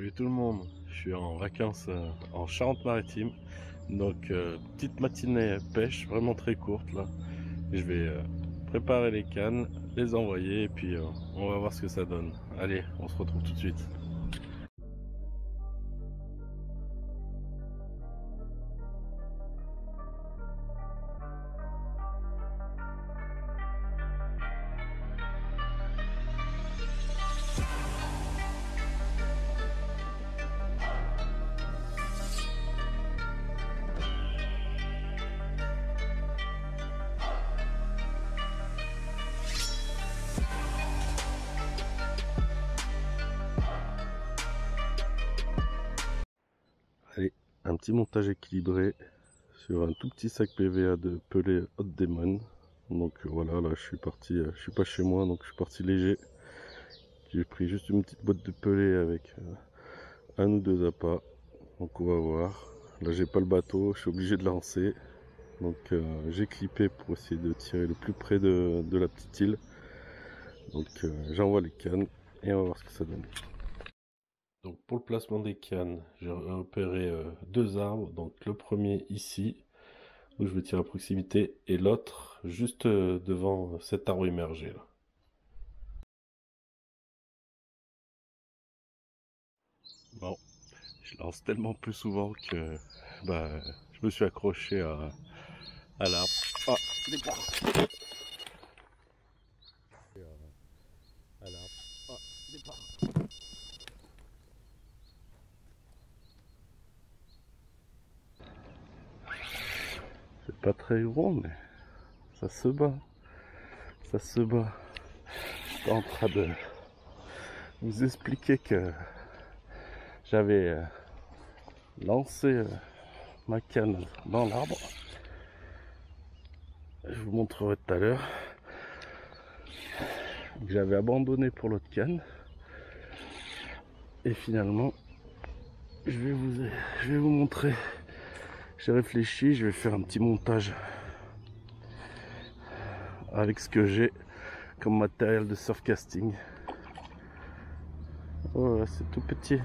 Salut tout le monde, je suis en vacances en Charente-Maritime, donc petite matinée pêche vraiment très courte là. Je vais préparer les cannes, les envoyer et puis on va voir ce que ça donne. Allez, on se retrouve tout de suite. Allez, un petit montage équilibré sur un tout petit sac PVA de Pelé Hot Demon. Donc voilà, là je suis parti, je suis pas chez moi donc je suis parti léger. J'ai pris juste une petite boîte de Pelé avec un ou deux appâts. Donc on va voir. Là j'ai pas le bateau, je suis obligé de lancer. Donc j'ai clippé pour essayer de tirer le plus près de la petite île. Donc j'envoie les cannes et on va voir ce que ça donne. Donc pour le placement des cannes, j'ai repéré deux arbres. Donc le premier ici, où je vais tirer à proximité, et l'autre juste devant cet arbre immergé là. Bon, je lance tellement plus souvent que bah, je me suis accroché à l'arbre. Ah, départ. À l'arbre. Ah, départ. C'est pas très gros, mais ça se bat. Ça se bat. Je suis en train de vous expliquer que j'avais lancé ma canne dans l'arbre. Je vous montrerai tout à l'heure. J'avais abandonné pour l'autre canne. Et finalement, je vais vous montrer. J'ai réfléchi, je vais faire un petit montage avec ce que j'ai comme matériel de surfcasting. Oh, c'est tout petit.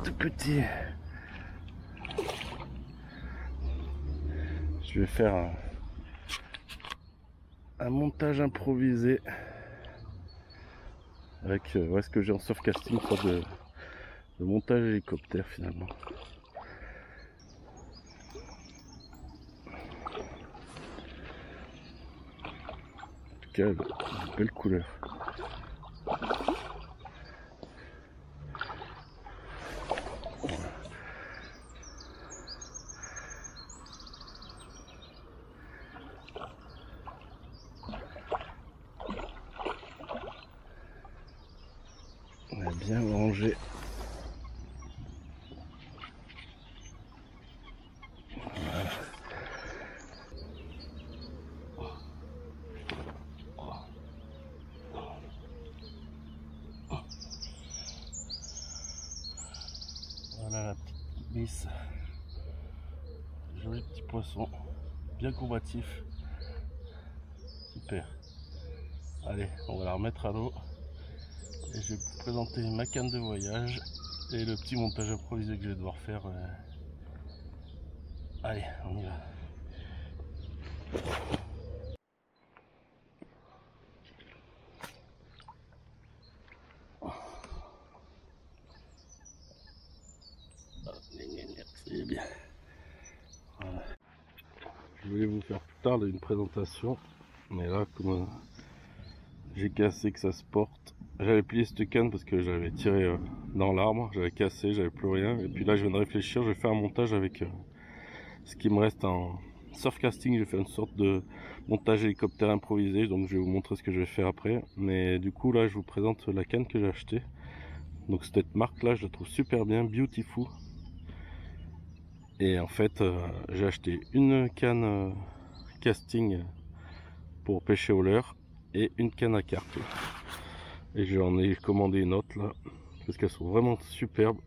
Tout petit. Je vais faire un montage improvisé avec ce que j'ai en surfcasting, sorte de montage hélicoptère finalement. En tout cas, de belles couleurs. On a bien rangé. Voilà. Voilà la petite lisse. Joli petit poisson, bien combatif. Super. Allez, on va la remettre à l'eau. Et je vais vous présenter ma canne de voyage et le petit montage improvisé que je vais devoir faire. Allez, on y va. C'est bien. Voilà. Je voulais vous faire plus tard une présentation, mais là, comme j'ai cassé que ça se porte, j'avais plié cette canne parce que j'avais tiré dans l'arbre, j'avais cassé, j'avais plus rien. Et puis là, je viens de réfléchir, je vais faire un montage avec ce qui me reste en surfcasting. Je vais faire une sorte de montage hélicoptère improvisé, donc je vais vous montrer ce que je vais faire après. Mais du coup, là, je vous présente la canne que j'ai achetée. Donc cette marque là, je la trouve super bien, Beautiful. Et en fait, j'ai acheté une canne casting pour pêcher au leurre et une canne à carpe. Et j'en ai commandé une autre là, parce qu'elles sont vraiment superbes.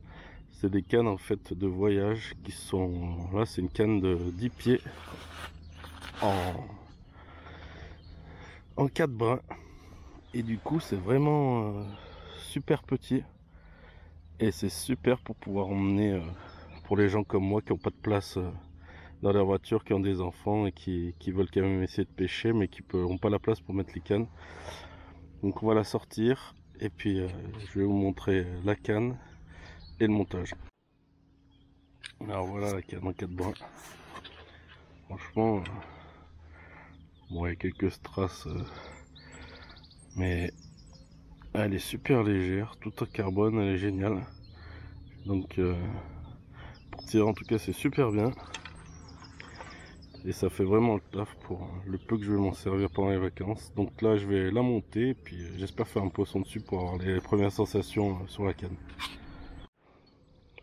C'est des cannes en fait de voyage qui sont... Là c'est une canne de 10 pieds. en 4 brins. Et du coup c'est vraiment super petit. Et c'est super pour pouvoir emmener pour les gens comme moi qui n'ont pas de place dans leur voiture, qui ont des enfants et qui veulent quand même essayer de pêcher mais qui n'ont pas la place pour mettre les cannes. Donc on va la sortir et puis je vais vous montrer la canne et le montage. Alors voilà la canne en 4 brins. Franchement, bon il y a quelques strass, mais elle est super légère, tout en carbone, elle est géniale. Donc pour tirer en tout cas c'est super bien. Et ça fait vraiment le taf pour le peu que je vais m'en servir pendant les vacances. Donc là je vais la monter et puis j'espère faire un poisson dessus pour avoir les premières sensations sur la canne.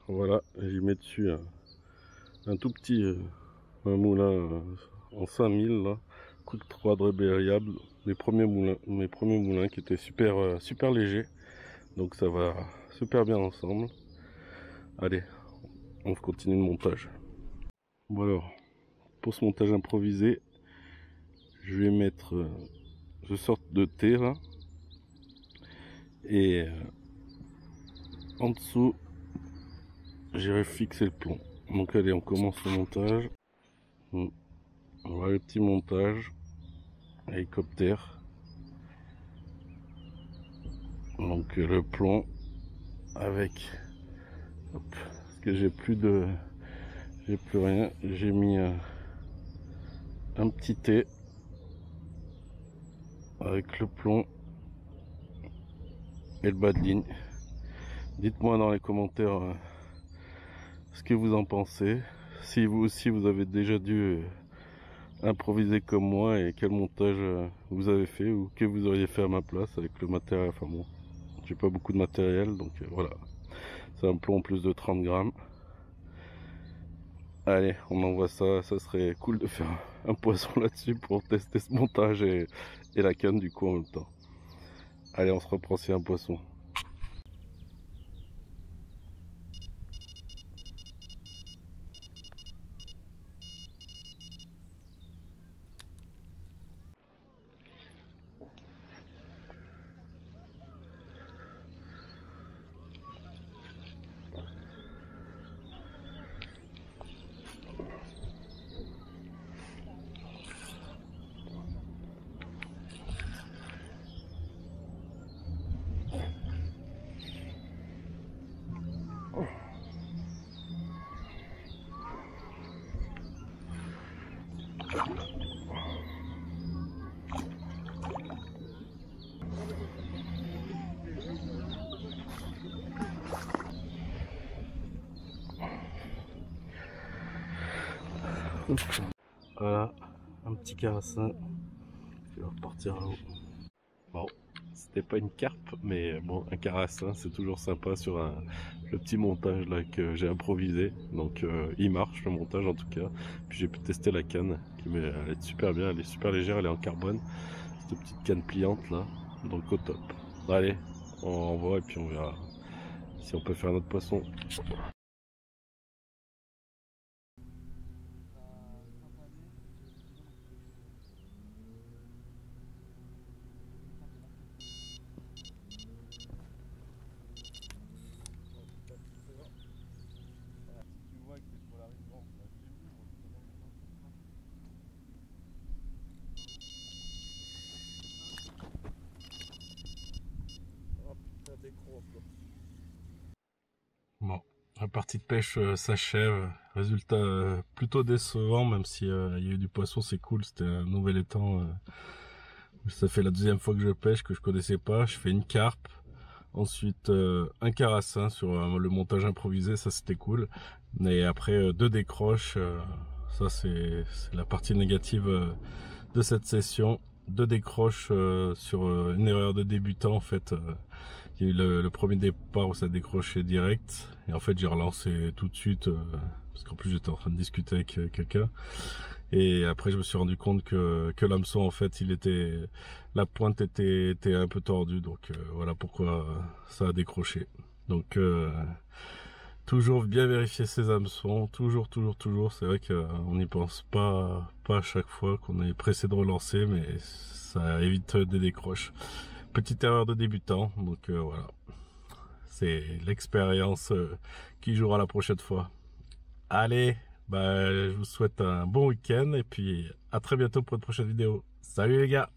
Voilà, j'y mets dessus un tout petit un moulin en 5000 là, Quick 3 de variable, mes premiers moulins qui étaient super légers. Donc ça va super bien ensemble. Allez, on continue le montage. Bon alors, pour ce montage improvisé, je vais mettre je sorte de thé là et en dessous j'ai fixé le plomb. Donc allez, on commence le montage. Voilà le petit montage hélicoptère. Donc le plomb avec hop, parce que j'ai plus rien, j'ai mis un petit thé avec le plomb et le bas de ligne. Dites-moi dans les commentaires ce que vous en pensez, si vous aussi vous avez déjà dû improviser comme moi et quel montage vous avez fait ou que vous auriez fait à ma place avec le matériel. Enfin bon, j'ai pas beaucoup de matériel donc voilà, c'est un plomb en plus de 30 grammes. Allez, on envoie ça, ça serait cool de faire un poisson là-dessus pour tester ce montage et la canne du coup en même temps. Allez, on se reprend sur un poisson. Voilà, un petit carassin qui va repartir à l'eau. Bon, c'était pas une carpe, mais bon, un carassin c'est toujours sympa sur le petit montage là que j'ai improvisé. Donc il marche le montage en tout cas. Puis j'ai pu tester la canne, elle est super bien, elle est super légère, elle est en carbone. Cette petite canne pliante là, donc au top. Allez, on renvoie et puis on verra si on peut faire notre poisson. Bon, la partie de pêche s'achève. Résultat plutôt décevant, même si il y a eu du poisson, c'est cool. C'était un nouvel étang. Ça fait la deuxième fois que je pêche, que je connaissais pas. Je fais une carpe, ensuite un carassin sur le montage improvisé, ça c'était cool. Et après 2 décroches, ça c'est la partie négative de cette session. 2 décroches sur une erreur de débutant en fait. Il y a eu le premier départ où ça décrochait direct et en fait j'ai relancé tout de suite parce qu'en plus j'étais en train de discuter avec quelqu'un et après je me suis rendu compte que l'hameçon en fait la pointe était un peu tordue, donc voilà pourquoi ça a décroché. Donc Toujours bien vérifier ses hameçons, toujours, toujours, toujours. C'est vrai qu'on n'y pense pas à chaque fois qu'on est pressé de relancer, mais ça évite des décroches. Petite erreur de débutant, donc voilà. C'est l'expérience qui jouera la prochaine fois. Allez, bah, je vous souhaite un bon week-end et puis à très bientôt pour une prochaine vidéo. Salut les gars!